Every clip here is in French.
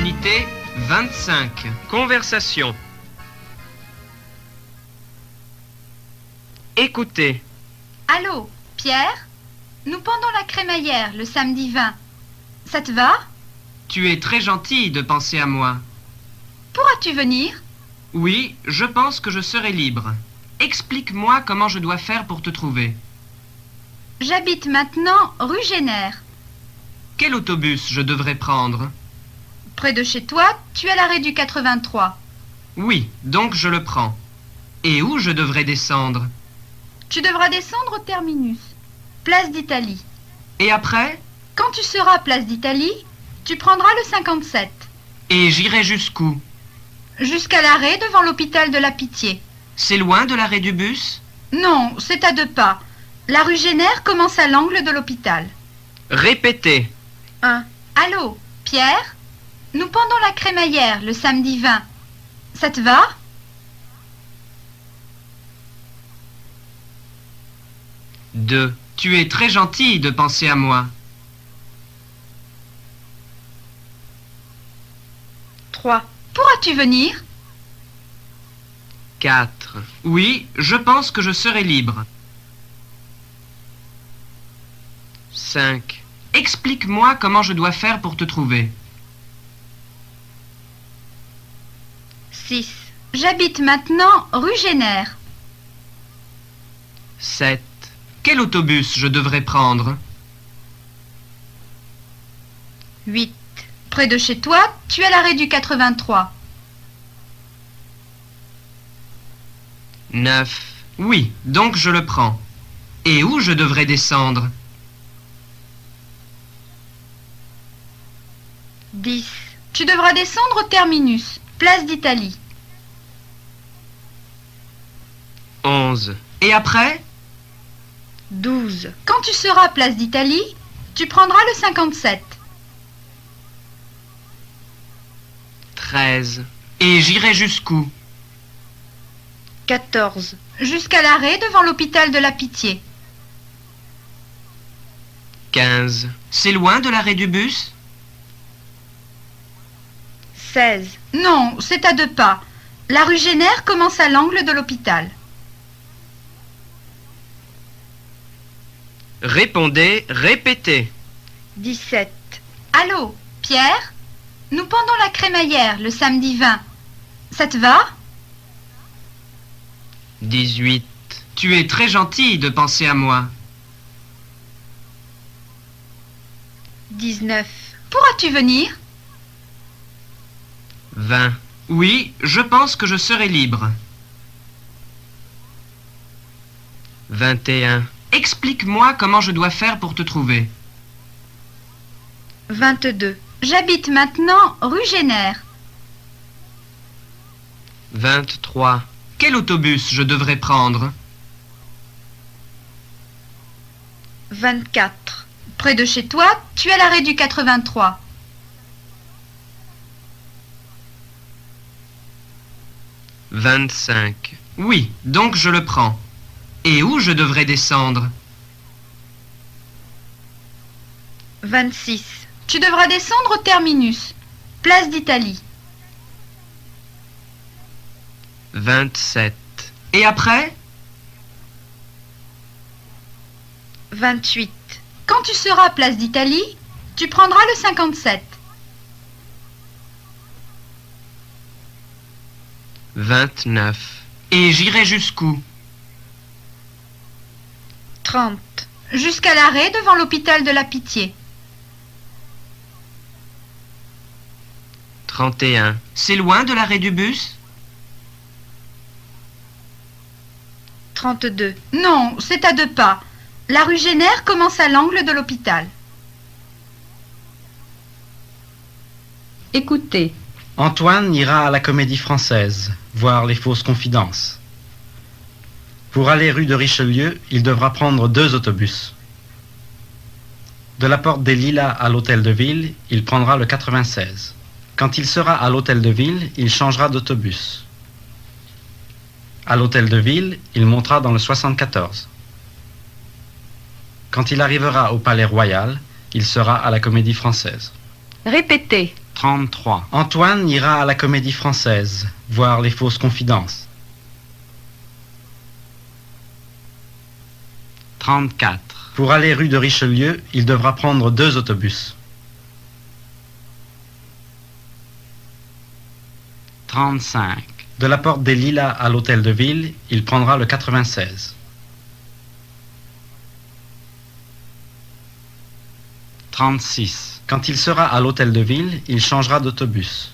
Unité 25. Conversation. Écoutez. Allô, Pierre? Nous pendons la crémaillère le samedi 20. Ça te va? Tu es très gentil de penser à moi. Pourras-tu venir? Oui, je pense que je serai libre. Explique-moi comment je dois faire pour te trouver. J'habite maintenant rue Génère. Quel autobus je devrais prendre? Près de chez toi, tu es à l'arrêt du 83. Oui, donc je le prends. Et où je devrais descendre? Tu devras descendre au terminus, place d'Italie. Et après? Quand tu seras place d'Italie, tu prendras le 57. Et j'irai jusqu'où? Jusqu'à l'arrêt devant l'hôpital de la Pitié. C'est loin de l'arrêt du bus? Non, c'est à 2 pas. La rue Génère commence à l'angle de l'hôpital. Répétez. 1. Allô, Pierre? Nous pendons la crémaillère le samedi 20. Ça te va? Deux. Tu es très gentil de penser à moi. 3. Pourras-tu venir? 4. Oui, je pense que je serai libre. 5. Explique-moi comment je dois faire pour te trouver. 6. J'habite maintenant rue Génère. 7. Quel autobus je devrais prendre? 8. Près de chez toi, tu es à l'arrêt du 83. 9. Oui, donc je le prends. Et où je devrais descendre? 10. Tu devras descendre au terminus, place d'Italie. 11. Et après? 12. Quand tu seras place d'Italie, tu prendras le 57. 13. Et j'irai jusqu'où? 14. Jusqu'à l'arrêt devant l'hôpital de la Pitié. 15. C'est loin de l'arrêt du bus? 16. Non, c'est à 2 pas. La rue Génère commence à l'angle de l'hôpital. Répondez, répétez. 17. Allô, Pierre? Nous pendons la crémaillère le samedi 20. Ça te va? 18. Tu es très gentil de penser à moi. 19. Pourras-tu venir? 20. Oui, je pense que je serai libre. 21. Explique-moi comment je dois faire pour te trouver. 22. J'habite maintenant rue Génère. 23. Quel autobus je devrais prendre? 24. Près de chez toi, tu es à l'arrêt du 83. 25. Oui, donc je le prends. Et où je devrais descendre? 26. Tu devras descendre au terminus, place d'Italie. 27. Et après? 28. Quand tu seras place d'Italie, tu prendras le 57. 29. Et j'irai jusqu'où? 30. Jusqu'à l'arrêt devant l'hôpital de la Pitié. 31. C'est loin de l'arrêt du bus? 32. Non, c'est à 2 pas. La rue Génère commence à l'angle de l'hôpital. Écoutez. Antoine ira à la Comédie Française, voir Les Fausses Confidences. Pour aller rue de Richelieu, il devra prendre 2 autobus. De la porte des Lilas à l'hôtel de ville, il prendra le 96. Quand il sera à l'hôtel de ville, il changera d'autobus. À l'hôtel de ville, il montera dans le 74. Quand il arrivera au Palais Royal, il sera à la Comédie Française. Répétez. 33. Antoine ira à la Comédie Française, voir Les Fausses Confidences. 34. Pour aller rue de Richelieu, il devra prendre 2 autobus. 35. De la porte des Lilas à l'hôtel de ville, il prendra le 96. 36. Quand il sera à l'hôtel de ville, il changera d'autobus.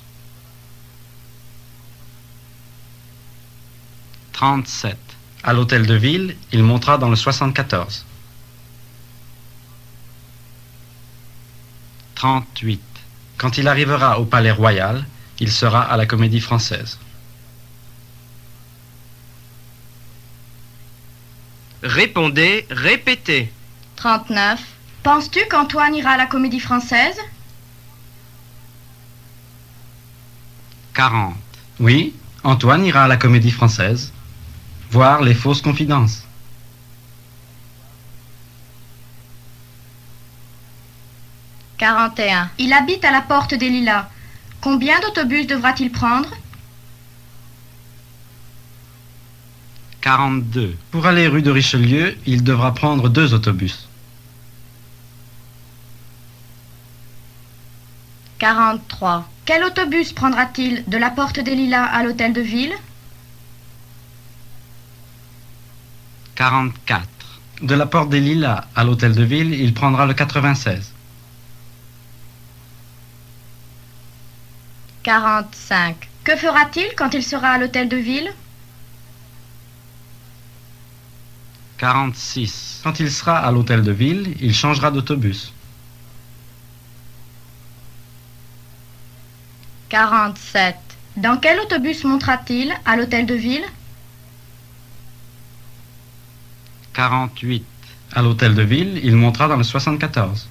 37. À l'hôtel de ville, il montera dans le 74. 38. Quand il arrivera au Palais Royal, il sera à la Comédie Française. Répondez, répétez. 39. Penses-tu qu'Antoine ira à la Comédie Française? 40. Oui, Antoine ira à la Comédie Française, voir Les Fausses Confidences. 41. Il habite à la porte des Lilas. Combien d'autobus devra-t-il prendre? 42. Pour aller rue de Richelieu, il devra prendre 2 autobus. 43. Quel autobus prendra-t-il de la porte des Lilas à l'hôtel de ville? 44. De la porte des Lilas à l'hôtel de ville, il prendra le 96. 45. Que fera-t-il quand il sera à l'hôtel de ville? 46. Quand il sera à l'hôtel de ville, il changera d'autobus. 47. Dans quel autobus montera-t-il à l'hôtel de ville? 48. À l'hôtel de ville, il montera dans le 74.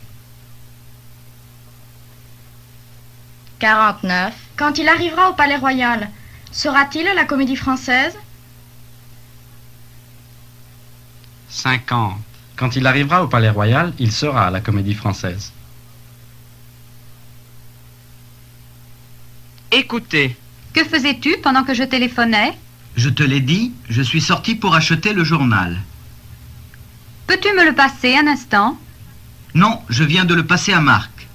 49. Quand il arrivera au Palais Royal, sera-t-il à la Comédie Française? 50. Quand il arrivera au Palais Royal, il sera à la Comédie Française. Écoutez. Que faisais-tu pendant que je téléphonais? Je te l'ai dit, je suis sorti pour acheter le journal. Peux-tu me le passer un instant? Non, je viens de le passer à Marc.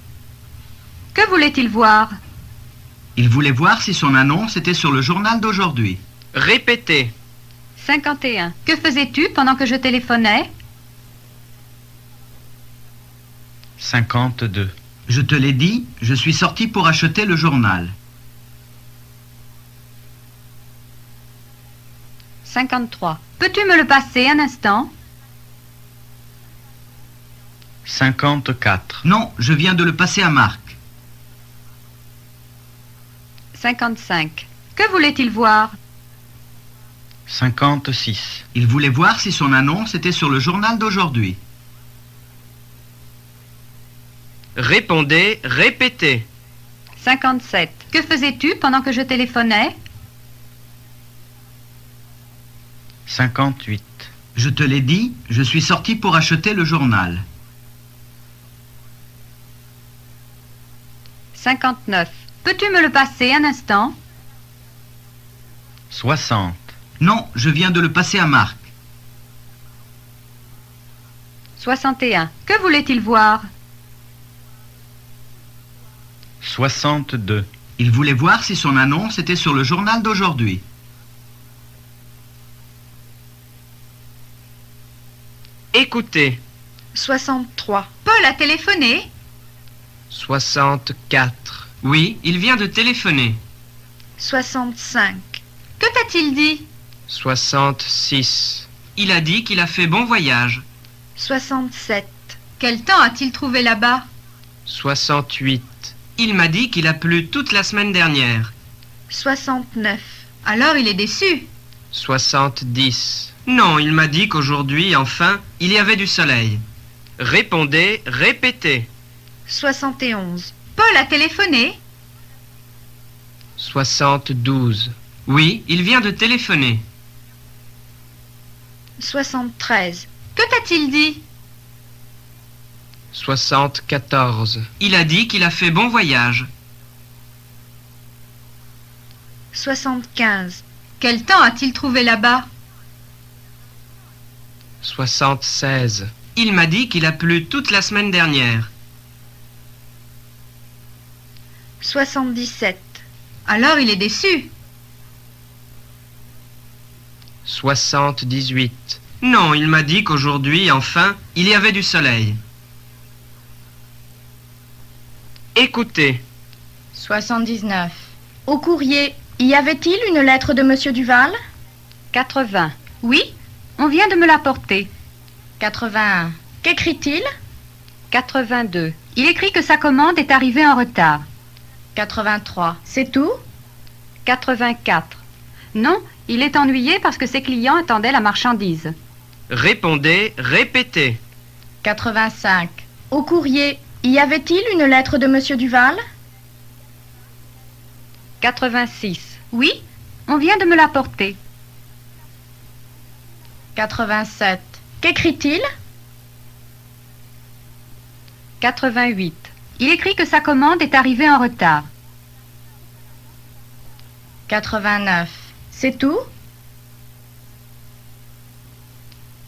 Que voulait-il voir? Il voulait voir si son annonce était sur le journal d'aujourd'hui. Répétez. 51. Que faisais-tu pendant que je téléphonais? 52. Je te l'ai dit, je suis sorti pour acheter le journal. 53. Peux-tu me le passer un instant? 54. Non, je viens de le passer à Marc. 55. Que voulait-il voir? 56. Il voulait voir si son annonce était sur le journal d'aujourd'hui. Répondez, répétez. 57. Que faisais-tu pendant que je téléphonais? 58. Je te l'ai dit, je suis sorti pour acheter le journal. 59. Peux-tu me le passer un instant? 60. Non, je viens de le passer à Marc. 61. Que voulait-il voir? 62. Il voulait voir si son annonce était sur le journal d'aujourd'hui. Écoutez. 63. Paul a téléphoné? 64. Oui, il vient de téléphoner. 65. Que t'a-t-il dit? 66. Il a dit qu'il a fait bon voyage. 67. Quel temps a-t-il trouvé là-bas? 68. Il m'a dit qu'il a plu toute la semaine dernière. 69. Alors il est déçu. 70. Non, il m'a dit qu'aujourd'hui, enfin, il y avait du soleil. Répondez, répétez. 71. Paul a téléphoné? 72. Oui, il vient de téléphoner. 73. Que t'a-t-il dit? 74. Il a dit qu'il a fait bon voyage. 75. Quel temps a-t-il trouvé là-bas? 76. Il m'a dit qu'il a plu toute la semaine dernière. 77. Alors il est déçu. 78. Non, il m'a dit qu'aujourd'hui, enfin, il y avait du soleil. Écoutez. 79. Au courrier, y avait-il une lettre de Monsieur Duval? 80. Oui? On vient de me l'apporter. 81. Qu'écrit-il? 82. Il écrit que sa commande est arrivée en retard. 83. C'est tout? 84. Non, il est ennuyé parce que ses clients attendaient la marchandise. Répondez, répétez. 85. Au courrier, y avait-il une lettre de Monsieur Duval? 86. Oui? On vient de me l'apporter. 87. Qu'écrit-il? 88. Il écrit que sa commande est arrivée en retard. 89. C'est tout?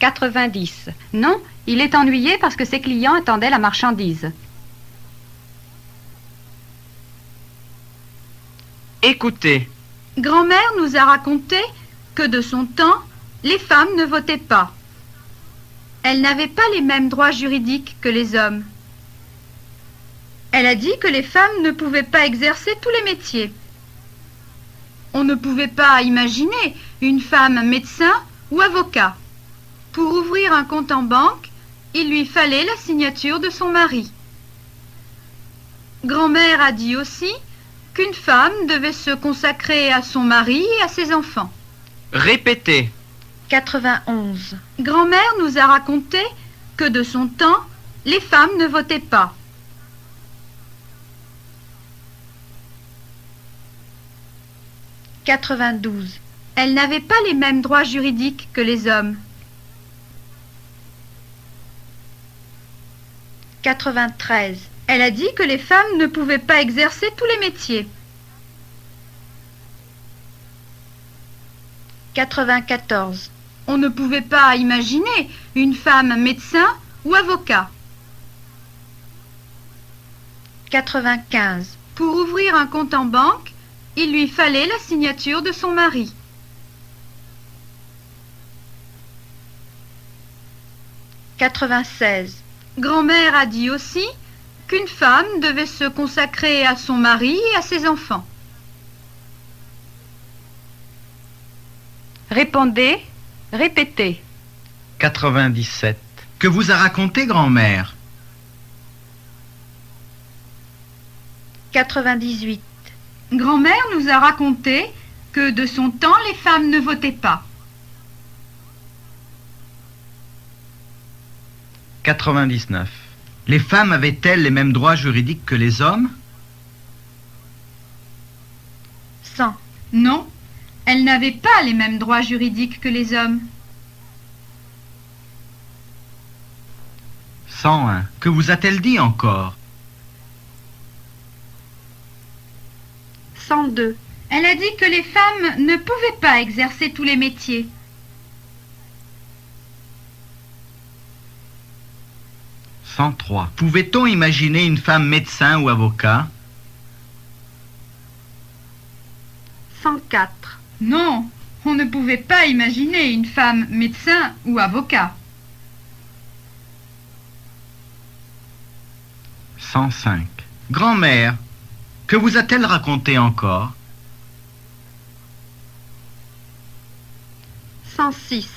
90. Non, il est ennuyé parce que ses clients attendaient la marchandise. Écoutez. Grand-mère nous a raconté que de son temps, les femmes ne votaient pas. Elles n'avaient pas les mêmes droits juridiques que les hommes. Elle a dit que les femmes ne pouvaient pas exercer tous les métiers. On ne pouvait pas imaginer une femme médecin ou avocat. Pour ouvrir un compte en banque, il lui fallait la signature de son mari. Grand-mère a dit aussi qu'une femme devait se consacrer à son mari et à ses enfants. Répétez. 91. Grand-mère nous a raconté que de son temps, les femmes ne votaient pas. 92. Elles n'avaient pas les mêmes droits juridiques que les hommes. 93. Elle a dit que les femmes ne pouvaient pas exercer tous les métiers. 94. On ne pouvait pas imaginer une femme médecin ou avocat. 95. Pour ouvrir un compte en banque, il lui fallait la signature de son mari. 96. Grand-mère a dit aussi qu'une femme devait se consacrer à son mari et à ses enfants. Répondez, répétez. 97. Que vous a raconté grand-mère? 98. Grand-mère nous a raconté que de son temps, les femmes ne votaient pas. 99. Les femmes avaient-elles les mêmes droits juridiques que les hommes? 100. Non, elles n'avaient pas les mêmes droits juridiques que les hommes. 101. Que vous a-t-elle dit encore? 102. Elle a dit que les femmes ne pouvaient pas exercer tous les métiers. 103. Pouvait-on imaginer une femme médecin ou avocat? 104. Non, on ne pouvait pas imaginer une femme médecin ou avocat. 105. Grand-mère, que vous a-t-elle raconté encore? 106.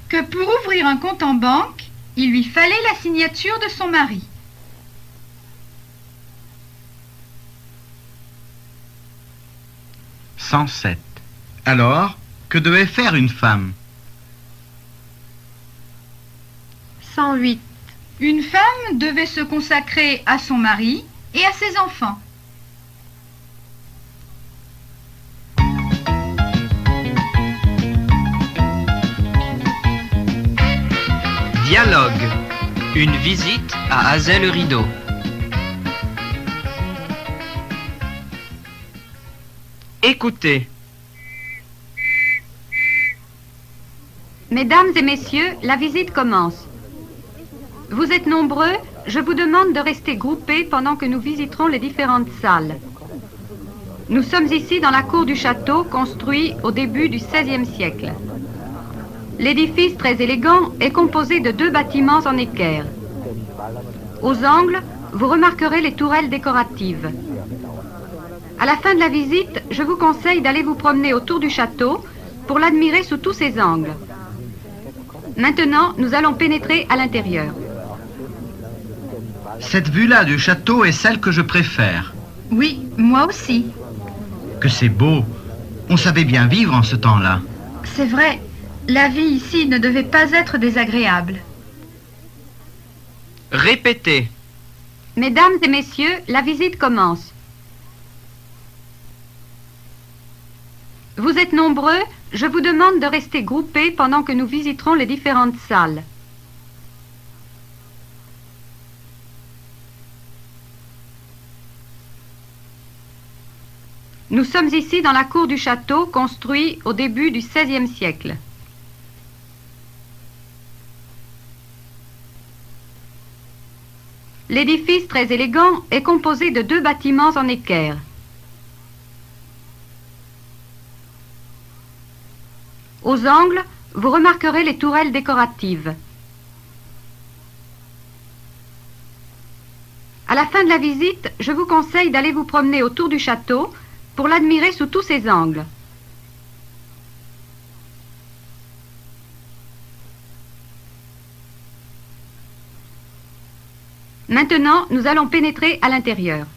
Que pour ouvrir un compte en banque, il lui fallait la signature de son mari. 107. Alors, que devait faire une femme? 108. Une femme devait se consacrer à son mari et à ses enfants. Dialogue. Une visite à Azay-le-Rideau. Écoutez. Mesdames et messieurs, la visite commence. Vous êtes nombreux, je vous demande de rester groupés pendant que nous visiterons les différentes salles. Nous sommes ici dans la cour du château construit au début du XVIe siècle. L'édifice très élégant est composé de 2 bâtiments en équerre. Aux angles, vous remarquerez les tourelles décoratives. À la fin de la visite, je vous conseille d'aller vous promener autour du château pour l'admirer sous tous ses angles. Maintenant, nous allons pénétrer à l'intérieur. Cette vue-là du château est celle que je préfère. Oui, moi aussi. Que c'est beau. On savait bien vivre en ce temps-là. C'est vrai, la vie ici ne devait pas être désagréable. Répétez. Mesdames et messieurs, la visite commence. Vous êtes nombreux, je vous demande de rester groupés pendant que nous visiterons les différentes salles. Nous sommes ici dans la cour du château construit au début du XVIe siècle. L'édifice très élégant est composé de 2 bâtiments en équerre. Aux angles, vous remarquerez les tourelles décoratives. À la fin de la visite, je vous conseille d'aller vous promener autour du château pour l'admirer sous tous ses angles. Maintenant, nous allons pénétrer à l'intérieur.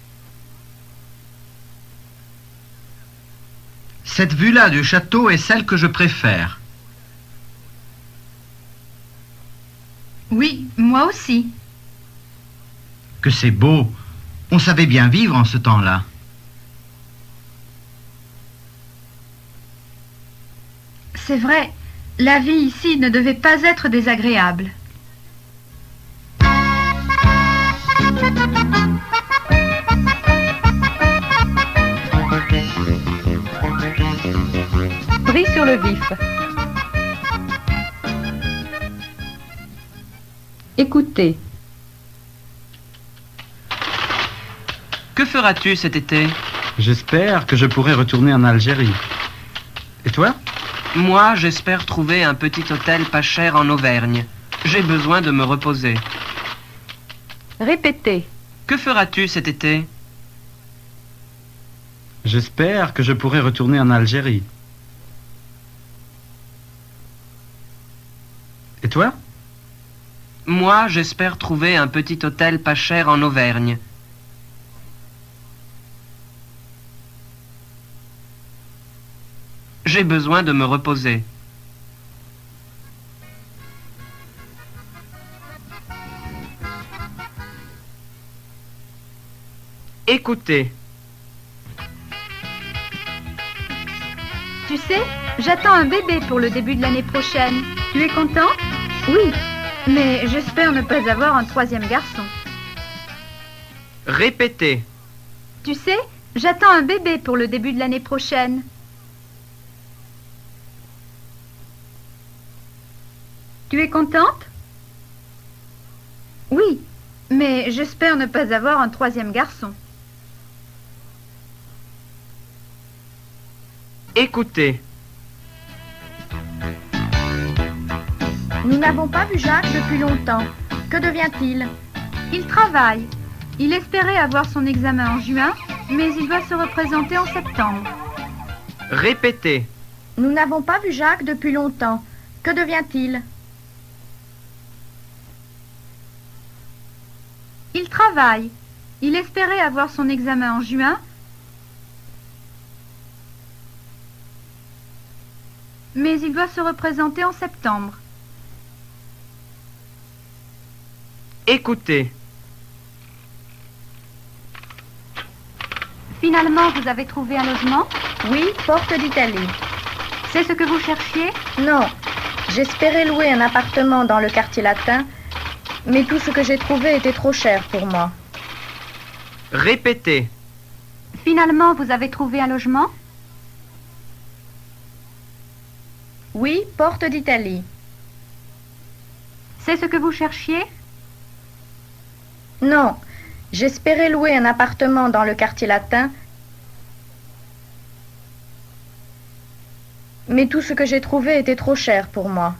Cette vue-là du château est celle que je préfère. Oui, moi aussi. Que c'est beau. On savait bien vivre en ce temps-là. C'est vrai, la vie ici ne devait pas être désagréable. Pris sur le vif. Écoutez. Que feras-tu cet été? J'espère que je pourrai retourner en Algérie. Et toi? Moi, j'espère trouver un petit hôtel pas cher en Auvergne. J'ai besoin de me reposer. Répétez. Que feras-tu cet été? J'espère que je pourrai retourner en Algérie. Et toi? Moi, j'espère trouver un petit hôtel pas cher en Auvergne. J'ai besoin de me reposer. Écoutez. Tu sais, j'attends un bébé pour le début de l'année prochaine. Tu es content? Oui, mais j'espère ne pas avoir un 3e garçon. Répétez. Tu sais, j'attends un bébé pour le début de l'année prochaine. Tu es contente? Oui, mais j'espère ne pas avoir un 3e garçon. Écoutez. Nous n'avons pas vu Jacques depuis longtemps. Que devient-il? Il travaille. Il espérait avoir son examen en juin, mais il doit se représenter en septembre. Répétez. Nous n'avons pas vu Jacques depuis longtemps. Que devient-il? Il travaille. Il espérait avoir son examen en juin, mais il doit se représenter en septembre. Écoutez. Finalement, vous avez trouvé un logement? Oui, Porte d'Italie. C'est ce que vous cherchiez? Non, j'espérais louer un appartement dans le quartier latin, mais tout ce que j'ai trouvé était trop cher pour moi. Répétez. Finalement, vous avez trouvé un logement? Oui, Porte d'Italie. C'est ce que vous cherchiez? Non, j'espérais louer un appartement dans le quartier latin, mais tout ce que j'ai trouvé était trop cher pour moi.